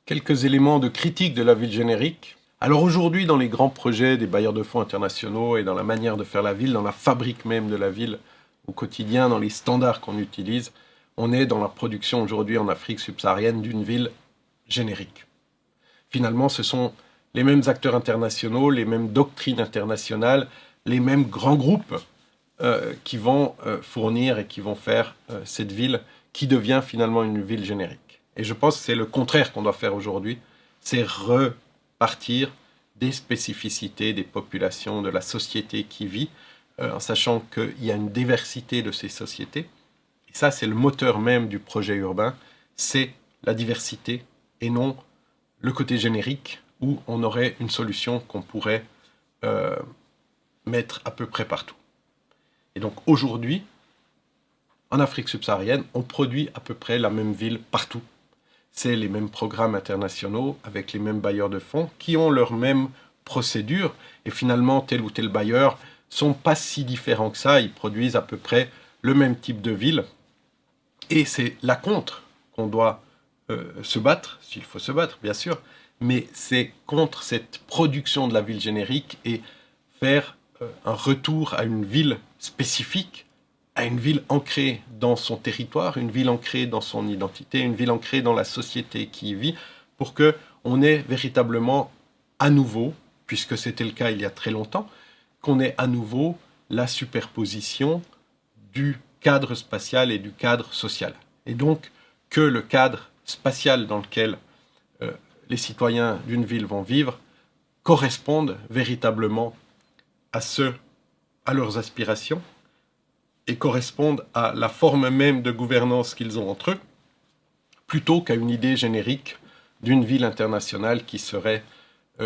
Quelques éléments de critique de la ville générique. Alors aujourd'hui, dans les grands projets des bailleurs de fonds internationaux et dans la manière de faire la ville, dans la fabrique même de la ville, au quotidien, dans les standards qu'on utilise, on est dans la production aujourd'hui en Afrique subsaharienne d'une ville générique. Finalement, ce sont les mêmes acteurs internationaux, les mêmes doctrines internationales, les mêmes grands groupes qui vont fournir et qui vont faire cette ville qui devient finalement une ville générique. Et je pense que c'est le contraire qu'on doit faire aujourd'hui, c'est repartir des spécificités des populations, de la société qui vit, en sachant qu'il y a une diversité de ces sociétés. Et ça, c'est le moteur même du projet urbain, c'est la diversité et non le côté générique où on aurait une solution qu'on pourrait mettre à peu près partout. Et donc aujourd'hui, en Afrique subsaharienne, on produit à peu près la même ville partout. C'est les mêmes programmes internationaux avec les mêmes bailleurs de fonds qui ont leurs mêmes procédures. Et finalement, tel ou tel bailleur ne sont pas si différents que ça. Ils produisent à peu près le même type de ville. Et c'est là contre qu'on doit se battre, s'il faut se battre, bien sûr. Mais c'est contre cette production de la ville générique et faire un retour à une ville spécifique, à une ville ancrée dans son territoire, une ville ancrée dans son identité, une ville ancrée dans la société qui y vit, pour qu'on ait véritablement à nouveau, puisque c'était le cas il y a très longtemps, qu'on ait à nouveau la superposition du cadre spatial et du cadre social. Et donc que le cadre spatial dans lequel les citoyens d'une ville vont vivre corresponde véritablement à leurs aspirations et correspondent à la forme même de gouvernance qu'ils ont entre eux, plutôt qu'à une idée générique d'une ville internationale qui serait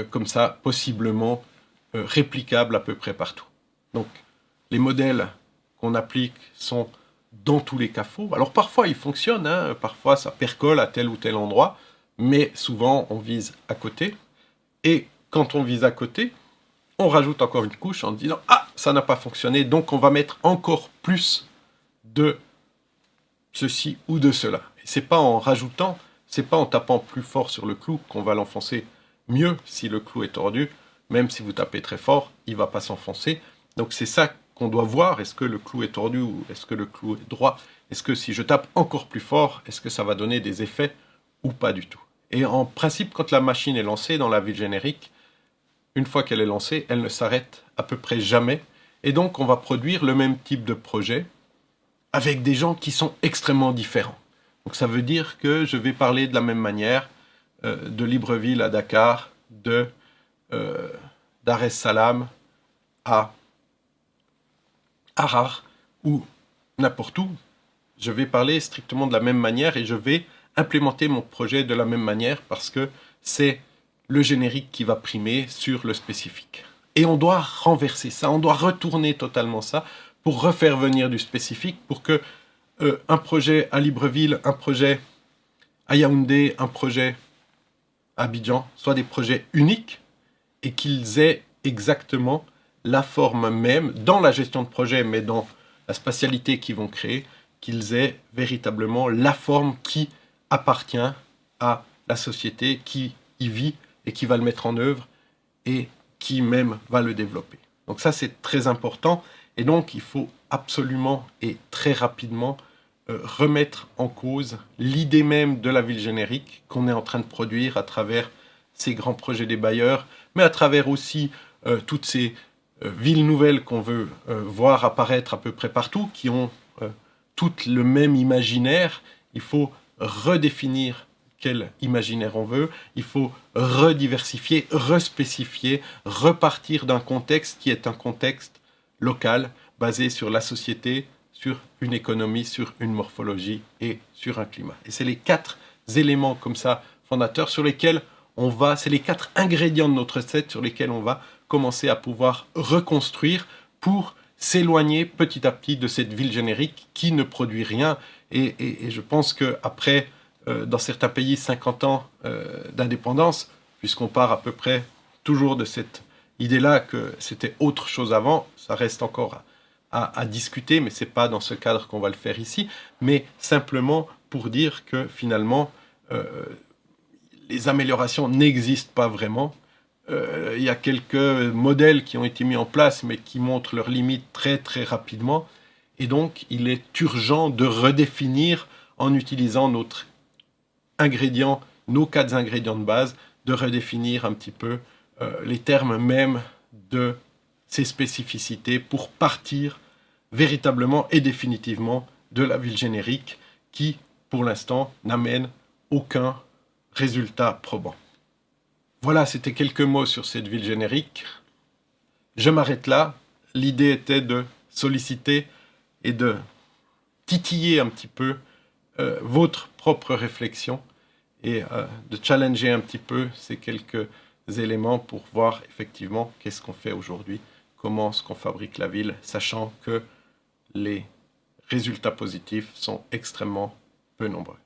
comme ça possiblement réplicable à peu près partout. Donc les modèles qu'on applique sont dans tous les cas faux. Alors parfois ils fonctionnent, parfois ça percole à tel ou tel endroit, mais souvent on vise à côté. Et quand on vise à côté, on rajoute encore une couche en disant « Ah, ça n'a pas fonctionné, donc on va mettre encore plus de ceci ou de cela. » Et c'est pas en rajoutant, c'est pas en tapant plus fort sur le clou qu'on va l'enfoncer mieux si le clou est tordu. Même si vous tapez très fort, il va pas s'enfoncer. Donc c'est ça qu'on doit voir. Est-ce que le clou est tordu ou est-ce que le clou est droit? Est-ce que si je tape encore plus fort, est-ce que ça va donner des effets ou pas du tout? Et en principe, quand la machine est lancée dans la ville générique, une fois qu'elle est lancée, elle ne s'arrête à peu près jamais. Et donc, on va produire le même type de projet avec des gens qui sont extrêmement différents. Donc, ça veut dire que je vais parler de la même manière de Libreville à Dakar, Dar es Salaam à Harar ou n'importe où. Je vais parler strictement de la même manière et je vais implémenter mon projet de la même manière parce que c'est le générique qui va primer sur le spécifique. Et on doit renverser ça, on doit retourner totalement ça pour refaire venir du spécifique, pour que un projet à Libreville, un projet à Yaoundé, un projet à Abidjan soient des projets uniques et qu'ils aient exactement la forme même, dans la gestion de projet, mais dans la spatialité qu'ils vont créer, qu'ils aient véritablement la forme qui appartient à la société qui y vit et qui va le mettre en œuvre et qui même va le développer. Donc ça, c'est très important. Et donc, il faut absolument et très rapidement remettre en cause l'idée même de la ville générique qu'on est en train de produire à travers ces grands projets des bailleurs, mais à travers aussi toutes ces villes nouvelles qu'on veut voir apparaître à peu près partout, qui ont toutes le même imaginaire. Il faut redéfinir quel imaginaire on veut, il faut rediversifier, respécifier, repartir d'un contexte qui est un contexte local, basé sur la société, sur une économie, sur une morphologie et sur un climat. Et c'est les 4 éléments comme ça fondateurs sur lesquels on va, c'est les 4 ingrédients de notre recette sur lesquels on va commencer à pouvoir reconstruire pour s'éloigner petit à petit de cette ville générique qui ne produit rien. Et je pense qu'après dans certains pays 50 ans d'indépendance, puisqu'on part à peu près toujours de cette idée-là que c'était autre chose avant, ça reste encore à discuter, mais ce n'est pas dans ce cadre qu'on va le faire ici, mais simplement pour dire que finalement, les améliorations n'existent pas vraiment. Il y a quelques modèles qui ont été mis en place, mais qui montrent leurs limites très très rapidement. Et donc, il est urgent de redéfinir, en utilisant notre ingrédient, nos 4 ingrédients de base, de redéfinir un petit peu les termes même de ces spécificités pour partir véritablement et définitivement de la ville générique qui, pour l'instant, n'amène aucun résultat probant. Voilà, c'était quelques mots sur cette ville générique. Je m'arrête là. L'idée était de solliciter et de titiller un petit peu votre propre réflexion et de challenger un petit peu ces quelques éléments pour voir effectivement qu'est-ce qu'on fait aujourd'hui, comment est-ce qu'on fabrique la ville, sachant que les résultats positifs sont extrêmement peu nombreux.